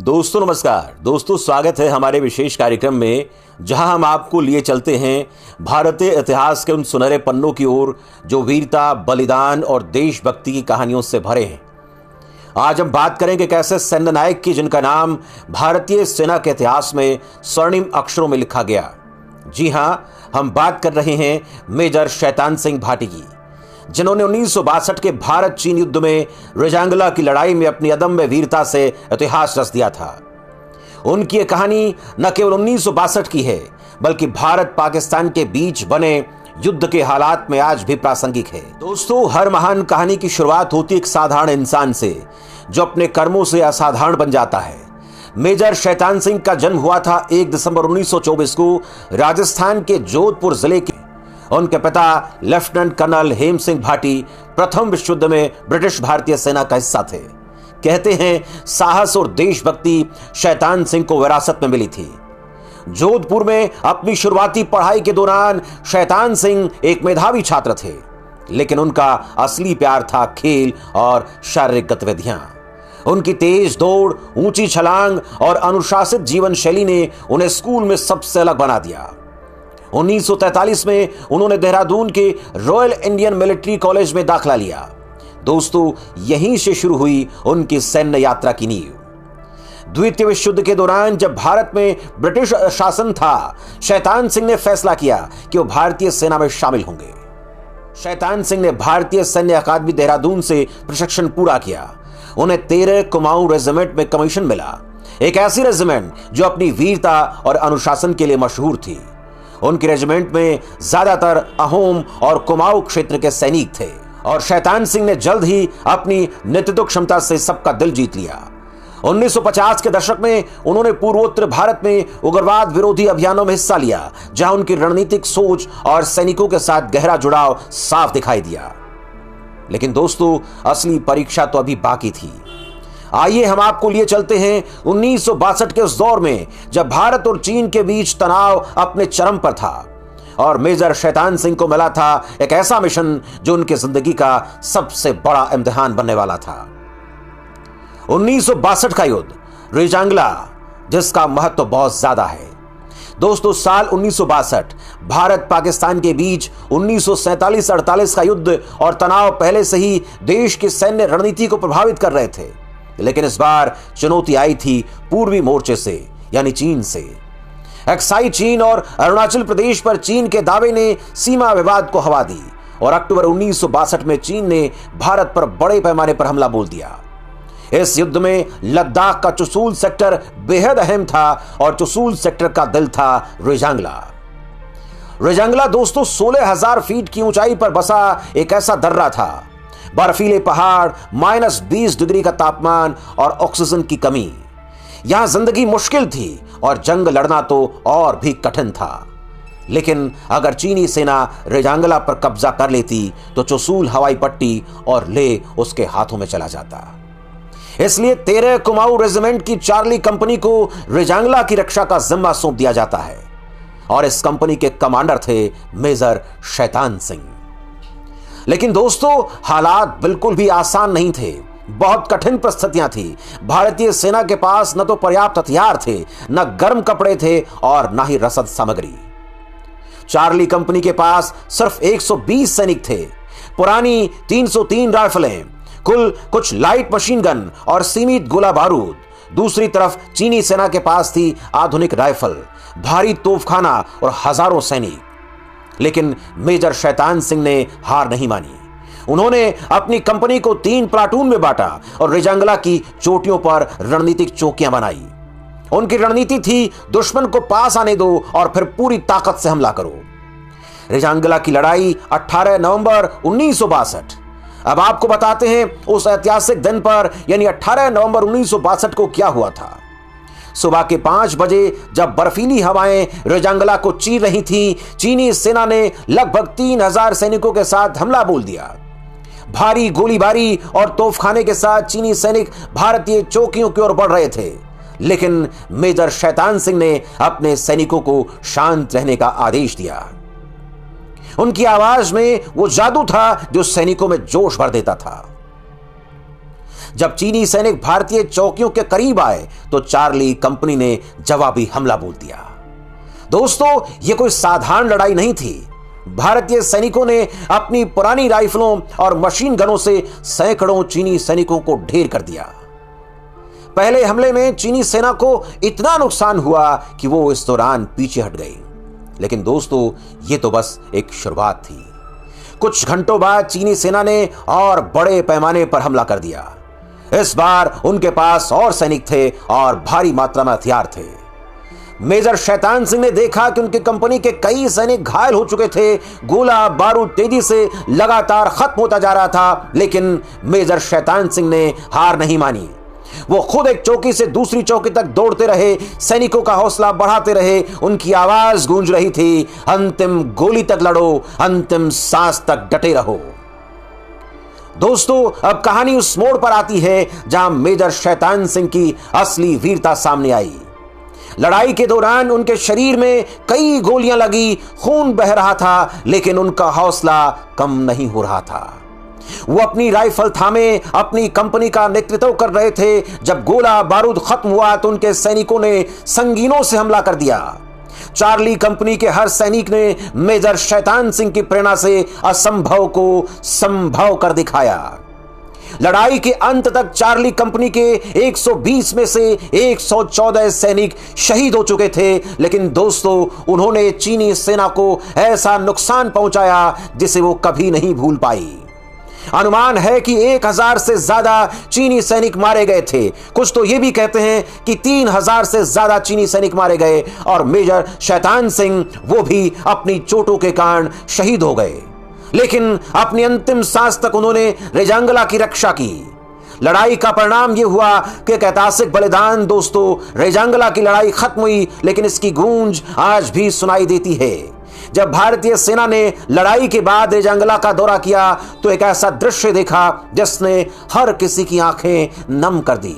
दोस्तों नमस्कार। दोस्तों स्वागत है हमारे विशेष कार्यक्रम में, जहां हम आपको लिए चलते हैं भारतीय इतिहास के उन सुनहरे पन्नों की ओर जो वीरता, बलिदान और देशभक्ति की कहानियों से भरे हैं। आज हम बात करेंगे एक ऐसे सैन्य नायक की जिनका नाम भारतीय सेना के इतिहास में स्वर्णिम अक्षरों में लिखा गया। जी हां, हम बात कर रहे हैं मेजर शैतान सिंह भाटी की, जिन्होंने 1962 के भारत चीन युद्ध में रेजांगला की लड़ाई में अपनी अदम्य वीरता से इतिहास रच दिया था। उनकी यह कहानी न केवल 1962 की है, बल्कि भारत पाकिस्तान के बीच बने युद्ध के हालात में आज भी प्रासंगिक है। दोस्तों, हर महान कहानी की शुरुआत होती एक साधारण इंसान से, जो अपने कर्मों से असाधारण बन जाता है। मेजर शैतान सिंह का जन्म हुआ था 1 दिसंबर 1924 को राजस्थान के जोधपुर जिले के। उनके पिता लेफ्टिनेंट कर्नल हेम सिंह भाटी प्रथम विश्व युद्ध में ब्रिटिश भारतीय सेना का हिस्सा थे। कहते हैं साहस और देशभक्ति शैतान सिंह को विरासत में मिली थी। जोधपुर में अपनी शुरुआती पढ़ाई के दौरान शैतान सिंह एक मेधावी छात्र थे, लेकिन उनका असली प्यार था खेल और शारीरिक गतिविधियां। उनकी तेज दौड़, ऊंची छलांग और अनुशासित जीवन शैली ने उन्हें स्कूल में सबसे अलग बना दिया। 1943 में उन्होंने देहरादून के रॉयल इंडियन मिलिट्री कॉलेज में दाखिला लिया। दोस्तों, यहीं से शुरू हुई उनकी सैन्य यात्रा की नींव। द्वितीय विश्व युद्ध के दौरान जब भारत में ब्रिटिश शासन था, शैतान सिंह ने फैसला किया कि वो भारतीय सेना में शामिल होंगे। शैतान सिंह ने भारतीय सैन्य अकादमी देहरादून से प्रशिक्षण पूरा किया। उन्हें 13 कुमाऊं रेजिमेंट में कमीशन मिला, एक ऐसी रेजिमेंट जो अपनी वीरता और अनुशासन के लिए मशहूर थी। उनके रेजिमेंट में ज्यादातर अहोम और कुमाऊं क्षेत्र के सैनिक थे, और शैतान सिंह ने जल्द ही अपनी नेतृत्व क्षमता से सबका दिल जीत लिया। 1950 के दशक में उन्होंने पूर्वोत्तर भारत में उग्रवाद विरोधी अभियानों में हिस्सा लिया, जहां उनकी रणनीतिक सोच और सैनिकों के साथ गहरा जुड़ाव साफ दिखाई दिया। लेकिन दोस्तों, असली परीक्षा तो अभी बाकी थी। आइए हम आपको लिए चलते हैं 1962 के उस दौर में, जब भारत और चीन के बीच तनाव अपने चरम पर था और मेजर शैतान सिंह को मिला था एक ऐसा मिशन जो उनकी जिंदगी का सबसे बड़ा इम्तिहान बनने वाला था। 1962 का युद्ध, रेजांगला, जिसका महत्व बहुत ज्यादा है। दोस्तों, साल 1962 भारत पाकिस्तान के बीच 1947-48 का युद्ध और तनाव पहले से ही देश की सैन्य रणनीति को प्रभावित कर रहे थे। लेकिन इस बार चुनौती आई थी पूर्वी मोर्चे से, यानी चीन से। अक्साई चीन और अरुणाचल प्रदेश पर चीन के दावे ने सीमा विवाद को हवा दी, और अक्टूबर 1962 में चीन ने भारत पर बड़े पैमाने पर हमला बोल दिया। इस युद्ध में लद्दाख का चुशूल सेक्टर बेहद अहम था, और चुशूल सेक्टर का दिल था रेजांगला। रेजांगला दोस्तों 16,000 फीट की ऊंचाई पर बसा एक ऐसा दर्रा था। बर्फीले पहाड़, -20 डिग्री का तापमान और ऑक्सीजन की कमी। यहां जिंदगी मुश्किल थी और जंग लड़ना तो और भी कठिन था। लेकिन अगर चीनी सेना रेजांगला पर कब्जा कर लेती तो चुशूल हवाई पट्टी और ले उसके हाथों में चला जाता। इसलिए 13 कुमाऊं रेजिमेंट की चार्ली कंपनी को रेजांगला की रक्षा का जिम्मा सौंप दिया जाता है, और इस कंपनी के कमांडर थे मेजर शैतान सिंह। लेकिन दोस्तों, हालात बिल्कुल भी आसान नहीं थे। बहुत कठिन परिस्थितियां थी। भारतीय सेना के पास न तो पर्याप्त हथियार थे, न गर्म कपड़े थे और न ही रसद सामग्री। चार्ली कंपनी के पास सिर्फ 120 सैनिक थे, पुरानी 303 राइफलें, कुछ लाइट मशीन गन और सीमित गोला बारूद। दूसरी तरफ चीनी सेना के पास थी आधुनिक राइफल, भारी तोपखाना और हजारों सैनिक। लेकिन मेजर शैतान सिंह ने हार नहीं मानी। उन्होंने अपनी कंपनी को 3 प्लाटून में बांटा और रेजांगला की चोटियों पर रणनीतिक चौकियां बनाई। उनकी रणनीति थी, दुश्मन को पास आने दो और फिर पूरी ताकत से हमला करो। रेजांगला की लड़ाई 18 नवंबर 1962। अब आपको बताते हैं उस ऐतिहासिक दिन पर, यानी 18 नवंबर 1962 को क्या हुआ था। सुबह के 5 बजे जब बर्फीली हवाएं रेजांगला को चीर रही थीं, चीनी सेना ने लगभग 3,000 सैनिकों के साथ हमला बोल दिया। भारी गोलीबारी और तोपखाने के साथ चीनी सैनिक भारतीय चौकियों की ओर बढ़ रहे थे। लेकिन मेजर शैतान सिंह ने अपने सैनिकों को शांत रहने का आदेश दिया। उनकी आवाज में वो जादू था जो सैनिकों में जोश भर देता था। जब चीनी सैनिक भारतीय चौकियों के करीब आए तो चार्ली कंपनी ने जवाबी हमला बोल दिया। दोस्तों, यह कोई साधारण लड़ाई नहीं थी। भारतीय सैनिकों ने अपनी पुरानी राइफलों और मशीन गनों से सैकड़ों चीनी सैनिकों को ढेर कर दिया। पहले हमले में चीनी सेना को इतना नुकसान हुआ कि वो इस दौरान पीछे हट गई। लेकिन दोस्तों, ये तो बस एक शुरुआत थी। कुछ घंटों बाद चीनी सेना ने और बड़े पैमाने पर हमला कर दिया। इस बार उनके पास और सैनिक थे और भारी मात्रा में हथियार थे। मेजर शैतान सिंह ने देखा कि उनकी कंपनी के कई सैनिक घायल हो चुके थे। गोला बारूद तेजी से लगातार खत्म होता जा रहा था, लेकिन मेजर शैतान सिंह ने हार नहीं मानी। वो खुद एक चौकी से दूसरी चौकी तक दौड़ते रहे, सैनिकों का हौसला बढ़ाते रहे। उनकी आवाज गूंज रही थी, अंतिम गोली तक लड़ो, अंतिम सांस तक डटे रहो। दोस्तों, अब कहानी उस मोड़ पर आती है जहां मेजर शैतान सिंह की असली वीरता सामने आई। लड़ाई के दौरान उनके शरीर में कई गोलियां लगी, खून बह रहा था, लेकिन उनका हौसला कम नहीं हो रहा था। वो अपनी राइफल थामे अपनी कंपनी का नेतृत्व कर रहे थे। जब गोला बारूद खत्म हुआ तो उनके सैनिकों ने संगीनों से हमला कर दिया। चार्ली कंपनी के हर सैनिक ने मेजर शैतान सिंह की प्रेरणा से असंभव को संभव कर दिखाया। लड़ाई के अंत तक चार्ली कंपनी के 120 में से 114 सैनिक शहीद हो चुके थे। लेकिन दोस्तों, उन्होंने चीनी सेना को ऐसा नुकसान पहुंचाया जिसे वो कभी नहीं भूल पाई। अनुमान है कि 1000 से ज्यादा चीनी सैनिक मारे गए थे। कुछ तो ये भी कहते हैं कि 3000 से ज्यादा चीनी सैनिक मारे गए और मेजर शैतान सिंह वो भी अपनी चोटों के कारण शहीद हो गए। लेकिन अपनी अंतिम सांस तक उन्होंने रेजांगला की रक्षा की। लड़ाई का परिणाम यह हुआ कि एक ऐतिहासिक बलिदान। दोस्तों, रेजांगला की लड़ाई खत्म हुई, लेकिन इसकी गूंज आज भी सुनाई देती है। जब भारतीय सेना ने लड़ाई के बाद रेजांगला का दौरा किया तो एक ऐसा दृश्य देखा जिसने हर किसी की आंखें नम कर दी।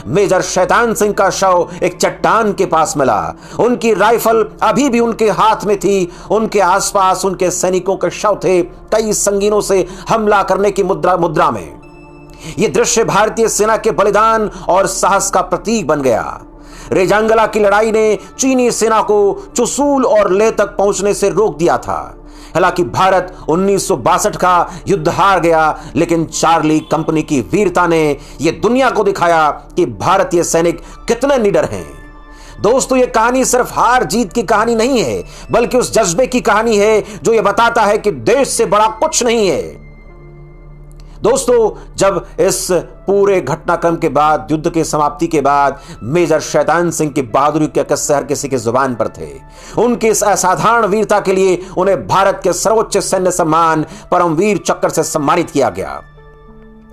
मेजर शैतान सिंह का शव एक चट्टान के पास मिला। उनकी राइफल अभी भी उनके हाथ में थी। उनके आसपास उनके सैनिकों के शव थे, कई संगीनों से हमला करने की मुद्रा में। यह दृश्य भारतीय सेना के बलिदान और साहस का प्रतीक बन गया। रेजांगला की लड़ाई ने चीनी सेना को चुसूल और लेह तक पहुंचने से रोक दिया था। हालांकि भारत 1962 का युद्ध हार गया, लेकिन चार्ली कंपनी की वीरता ने यह दुनिया को दिखाया कि भारतीय सैनिक कितने निडर हैं। दोस्तों, यह कहानी सिर्फ हार जीत की कहानी नहीं है, बल्कि उस जज्बे की कहानी है जो यह बताता है कि देश से बड़ा कुछ नहीं है। दोस्तों, जब इस पूरे घटनाक्रम के बाद, युद्ध की समाप्ति के बाद, मेजर शैतान सिंह की बहादुरी के किस्से हर किसी की जुबान पर थे। उनकी इस असाधारण वीरता के लिए उन्हें भारत के सर्वोच्च सैन्य सम्मान परमवीर चक्र से सम्मानित किया गया।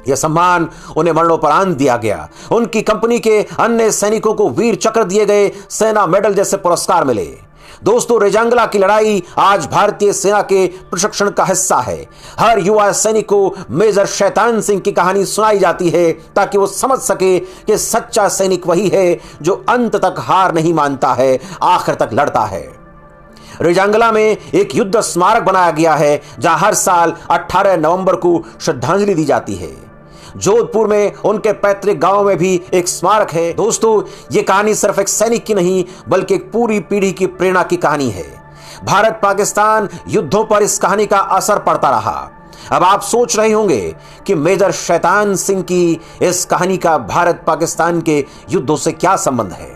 यह सम्मान उन्हें मरणोपरांत दिया गया। उनकी कंपनी के अन्य सैनिकों को वीर चक्र दिए गए, सेना मेडल जैसे पुरस्कार मिले। दोस्तों, रेजांगला की लड़ाई आज भारतीय सेना के प्रशिक्षण का हिस्सा है। हर युवा सैनिक को मेजर शैतान सिंह की कहानी सुनाई जाती है ताकि वो समझ सके कि सच्चा सैनिक वही है जो अंत तक हार नहीं मानता है, आखिर तक लड़ता है। रेजांगला में एक युद्ध स्मारक बनाया गया है जहां हर साल 18 नवंबर को श्रद्धांजलि दी जाती है। जोधपुर में उनके पैतृक गांव में भी एक स्मारक है। दोस्तों, यह कहानी सिर्फ एक सैनिक की नहीं, बल्कि एक पूरी पीढ़ी की प्रेरणा की कहानी है। भारत पाकिस्तान युद्धों पर इस कहानी का असर पड़ता रहा। अब आप सोच रहे होंगे कि मेजर शैतान सिंह की इस कहानी का भारत पाकिस्तान के युद्धों से क्या संबंध है।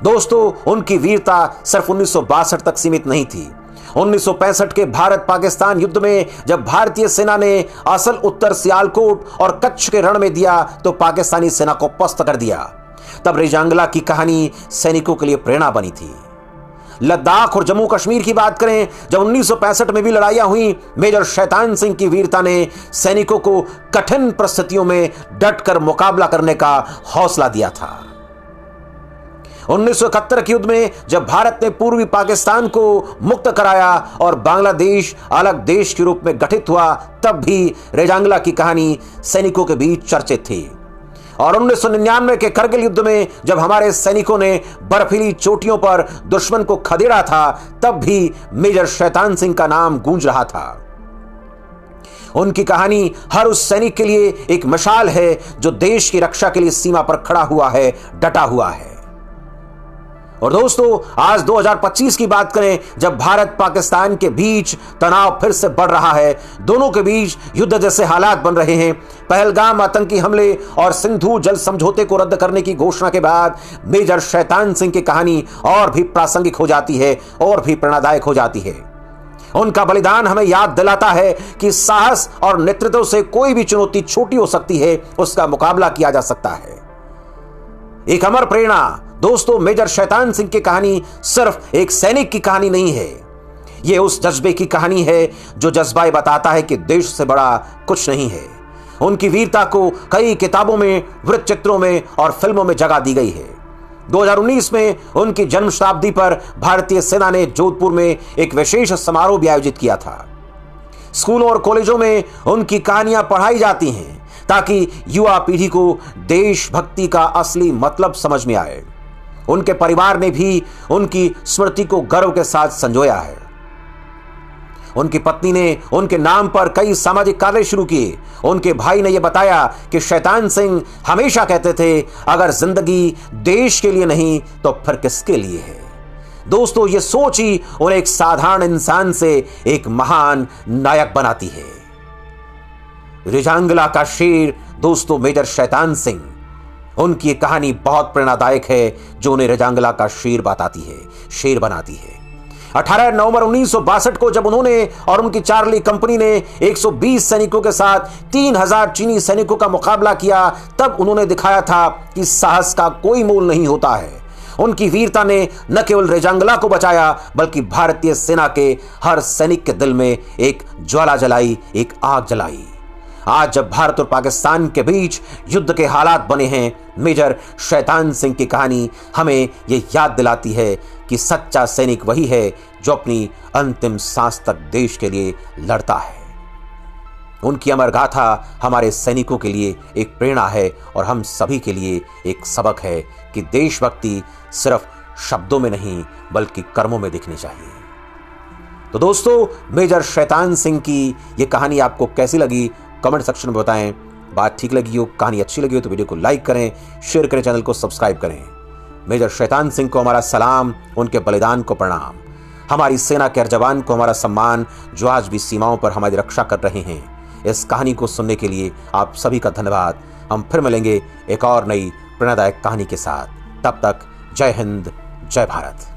दोस्तों, उनकी वीरता सिर्फ 1962 तक सीमित नहीं थी। 1965 के भारत पाकिस्तान युद्ध में जब भारतीय सेना ने असल उत्तर सियालकोट और कच्छ के रण में दिया तो पाकिस्तानी सेना को पस्त कर दिया। तब रेजांगला की कहानी सैनिकों के लिए प्रेरणा बनी थी। लद्दाख और जम्मू कश्मीर की बात करें, जब 1965 में भी लड़ाइयां हुई, मेजर शैतान सिंह की वीरता ने सैनिकों को कठिन परिस्थितियों में डटकर मुकाबला करने का हौसला दिया था। 1971 के युद्ध में जब भारत ने पूर्वी पाकिस्तान को मुक्त कराया और बांग्लादेश अलग देश के रूप में गठित हुआ, तब भी रेजांगला की कहानी सैनिकों के बीच चर्चित थी। और 1999 के करगिल युद्ध में जब हमारे सैनिकों ने बर्फीली चोटियों पर दुश्मन को खदेड़ा था, तब भी मेजर शैतान सिंह का नाम गूंज रहा था। उनकी कहानी हर उस सैनिक के लिए एक मशाल है जो देश की रक्षा के लिए सीमा पर खड़ा हुआ है, डटा हुआ है। और दोस्तों, आज 2025 की बात करें, जब भारत पाकिस्तान के बीच तनाव फिर से बढ़ रहा है, दोनों के बीच युद्ध जैसे हालात बन रहे हैं, पहलगाम आतंकी हमले और सिंधु जल समझौते को रद्द करने की घोषणा के बाद मेजर शैतान सिंह की कहानी और भी प्रासंगिक हो जाती है और भी प्रेरणादायक हो जाती है। उनका बलिदान हमें याद दिलाता है कि साहस और नेतृत्व से कोई भी चुनौती छोटी हो सकती है, उसका मुकाबला किया जा सकता है। एक अमर प्रेरणा। दोस्तों, मेजर शैतान सिंह की कहानी सिर्फ एक सैनिक की कहानी नहीं है, यह उस जज्बे की कहानी है जो जज्बा बताता है कि देश से बड़ा कुछ नहीं है। उनकी वीरता को कई किताबों में, वृत्त चित्रों में और फिल्मों में जगह दी गई है। 2019 में उनकी जन्म शताब्दी पर भारतीय सेना ने जोधपुर में एक विशेष समारोह भी आयोजित किया था। स्कूलों और कॉलेजों में उनकी कहानियां पढ़ाई जाती हैं ताकि युवा पीढ़ी को देशभक्ति का असली मतलब समझ में आए। उनके परिवार ने भी उनकी स्मृति को गर्व के साथ संजोया है। उनकी पत्नी ने उनके नाम पर कई सामाजिक कार्य शुरू किए। उनके भाई ने यह बताया कि शैतान सिंह हमेशा कहते थे, अगर जिंदगी देश के लिए नहीं तो फिर किसके लिए है। दोस्तों, यह सोच ही उन्हें एक साधारण इंसान से एक महान नायक बनाती है। रेजांगला का शेर। दोस्तों, मेजर शैतान सिंह, उनकी कहानी बहुत प्रेरणादायक है जो उन्हें रेजांगला का शेर बनाती है। 18 नवंबर 1962 को जब उन्होंने और उनकी चार्ली कंपनी ने 120 सैनिकों के साथ 3000 चीनी सैनिकों का मुकाबला किया, तब उन्होंने दिखाया था कि साहस का कोई मोल नहीं होता है। उनकी वीरता ने न केवल रेजांगला को बचाया बल्कि भारतीय सेना के हर सैनिक के दिल में एक ज्वाला जलाई, एक आग जलाई। आज जब भारत और पाकिस्तान के बीच युद्ध के हालात बने हैं, मेजर शैतान सिंह की कहानी हमें यह याद दिलाती है कि सच्चा सैनिक वही है जो अपनी अंतिम सांस तक देश के लिए लड़ता है। उनकी अमर गाथा हमारे सैनिकों के लिए एक प्रेरणा है और हम सभी के लिए एक सबक है कि देशभक्ति सिर्फ शब्दों में नहीं बल्कि कर्मों में दिखनी चाहिए। तो दोस्तों, मेजर शैतान सिंह की यह कहानी आपको कैसी लगी कमेंट सेक्शन में बताएं। बात ठीक लगी हो, कहानी अच्छी लगी हो तो वीडियो को लाइक करें, शेयर करें, चैनल को सब्सक्राइब करें। मेजर शैतान सिंह को हमारा सलाम, उनके बलिदान को प्रणाम। हमारी सेना के हर जवान को हमारा सम्मान जो आज भी सीमाओं पर हमारी रक्षा कर रहे हैं। इस कहानी को सुनने के लिए आप सभी का धन्यवाद। हम फिर मिलेंगे एक और नई प्रेरणादायक कहानी के साथ। तब तक जय हिंद, जय भारत।